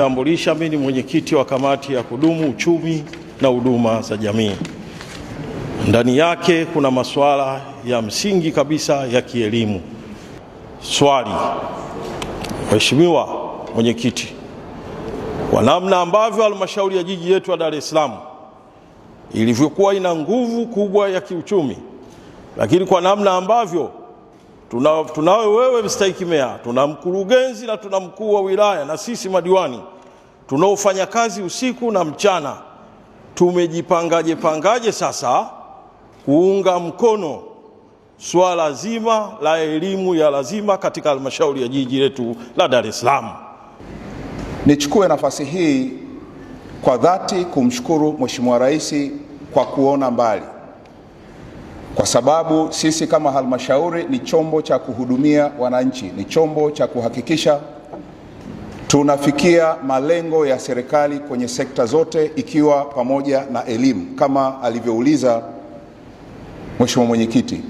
Tambulisha, mimi ni mwenyekiti wa kamati ya kudumu uchumi na huduma za jamii. Ndani yake kuna masuala ya msingi kabisa ya kielimu. Swali, Mheshimiwa Mwenyekiti, kwa namna ambavyo halmashauri ya jiji letu la Dar es Salaam ilivyokuwa ina nguvu kubwa ya kiuchumi, lakini kwa namna ambavyo tunawe wewe mstahiki meya, tuna mkurugenzi na tuna mkuu wa wilaya na sisi madiwani tunaofanya kazi usiku na mchana, tumejipangaje sasa kuunga mkono swala zima la elimu ya lazima katika halmashauri ya jiji letu la Dar es Salaam? Nichukue nafasi hii kwa dhati kumshukuru Mheshimiwa Rais kwa kuona mbali, kwa sababu sisi kama halmashauri ni chombo cha kuhudumia wananchi, ni chombo cha kuhakikisha tunafikia malengo ya serikali kwenye sekta zote, ikiwa pamoja na elimu kama alivyouliza Mheshimiwa Mwenyekiti.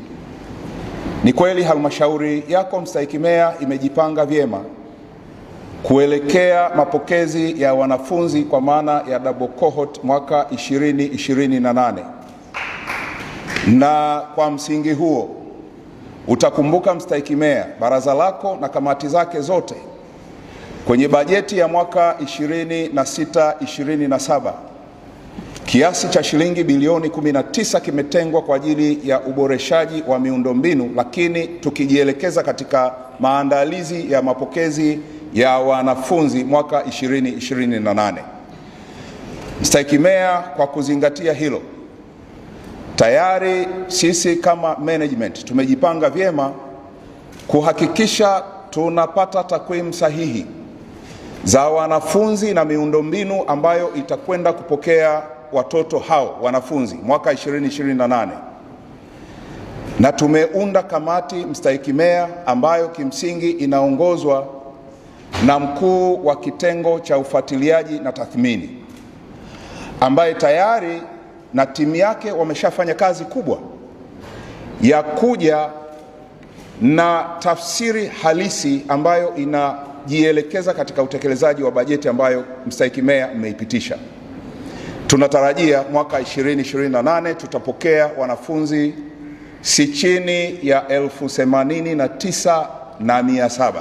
Ni kweli halmashauri yako mstahiki meya imejipanga vyema kuelekea mapokezi ya wanafunzi kwa maana ya double cohort mwaka 2028. Na kwa msingi huo utakumbuka mstahiki meya, baraza lako na kamati zake zote kwenye bajeti ya mwaka 26-27 kiasi cha shilingi bilioni 19 kimetengwa kwa ajili ya uboreshaji wa miundombinu, lakini tukijielekeza katika maandalizi ya mapokezi ya wanafunzi mwaka 2028. Mstahiki meya, kwa kuzingatia hilo, tayari sisi kama management tumejipanga vyema kuhakikisha tunapata takwimu sahihi za wanafunzi na miundombinu ambayo itakwenda kupokea watoto hao wanafunzi mwaka 2028. Na tumeunda kamati mstahiki meya ambayo kimsingi inaongozwa na mkuu wa kitengo cha ufuatiliaji na tathmini, ambaye tayari na timu yake wameshafanya kazi kubwa ya kuja na tafsiri halisi ambayo inajielekeza katika utekelezaji wa bajeti ambayo mstahiki meya mmeipitisha. Tunatarajia mwaka 2028 tutapokea wanafunzi si chini ya 89,700,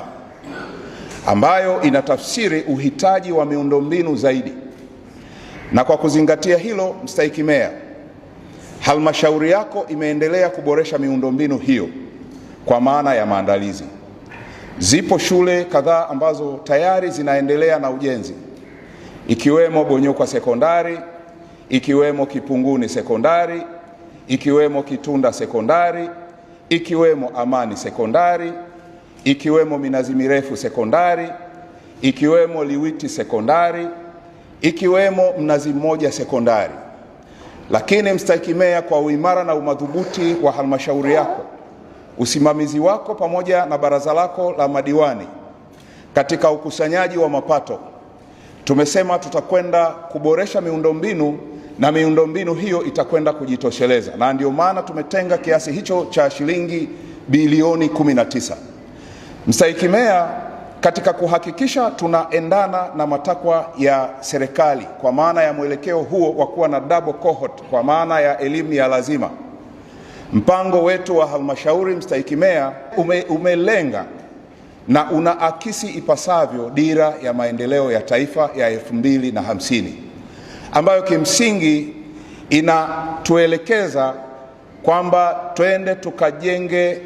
ambayo inatafsiri uhitaji wa miundombinu zaidi. Na kwa kuzingatia hilo, mstahiki meya, halmashauri yako imeendelea kuboresha miundombinu hiyo kwa maana ya maandalizi. Zipo shule kadhaa ambazo tayari zinaendelea na ujenzi, ikiwemo Bonyokwa Sekondari, ikiwemo Kipunguni Sekondari, ikiwemo Kitunda Sekondari, ikiwemo Amani Sekondari, ikiwemo Minazi Mirefu Sekondari, ikiwemo Liwiti Sekondari, ikiwemo Mnazi Mmoja Sekondari. Lakini mstahiki meya, kwa uimara na umadhubuti wa halmashauri yako, usimamizi wako pamoja na baraza lako la madiwani katika ukusanyaji wa mapato, tumesema tutakwenda kuboresha miundombinu na miundombinu hiyo itakwenda kujitosheleza, na ndio maana tumetenga kiasi hicho cha shilingi bilioni 19. Mstahiki meya, katika kuhakikisha tunaendana na matakwa ya serikali kwa maana ya mwelekeo huo wa kuwa na double cohort kwa maana ya elimu ya lazima, mpango wetu wa halmashauri mstahiki meya umelenga na unaakisi ipasavyo dira ya maendeleo ya taifa ya 2050, ambayo kimsingi inatuelekeza kwamba twende tukajenge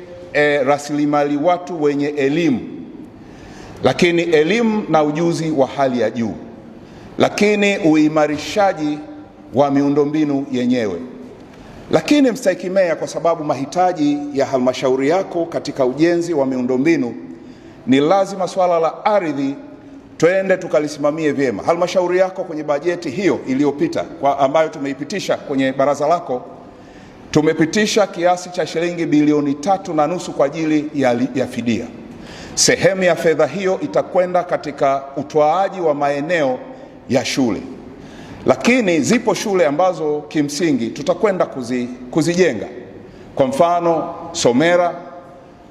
rasilimali watu wenye elimu, lakini elimu na ujuzi wa hali ya juu, lakini uimarishaji wa miundombinu yenyewe. Lakini mstahiki meya, kwa sababu mahitaji ya halmashauri yako katika ujenzi wa miundombinu ni lazima swala la ardhi twende tukalisimamie vyema. Halmashauri yako kwenye bajeti hiyo iliyopita ambayo tumeipitisha kwenye baraza lako, tumepitisha kiasi cha shilingi bilioni 3.5 kwa ajili ya fidia. Sehemu ya fedha hiyo itakwenda katika utoaji wa maeneo ya shule, lakini zipo shule ambazo kimsingi tutakwenda kuzijenga. Kwa mfano Somera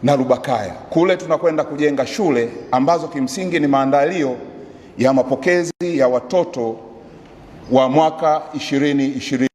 na Lubakaya, kule tunakwenda kujenga shule ambazo kimsingi ni maandalio ya mapokezi ya watoto wa mwaka 2020.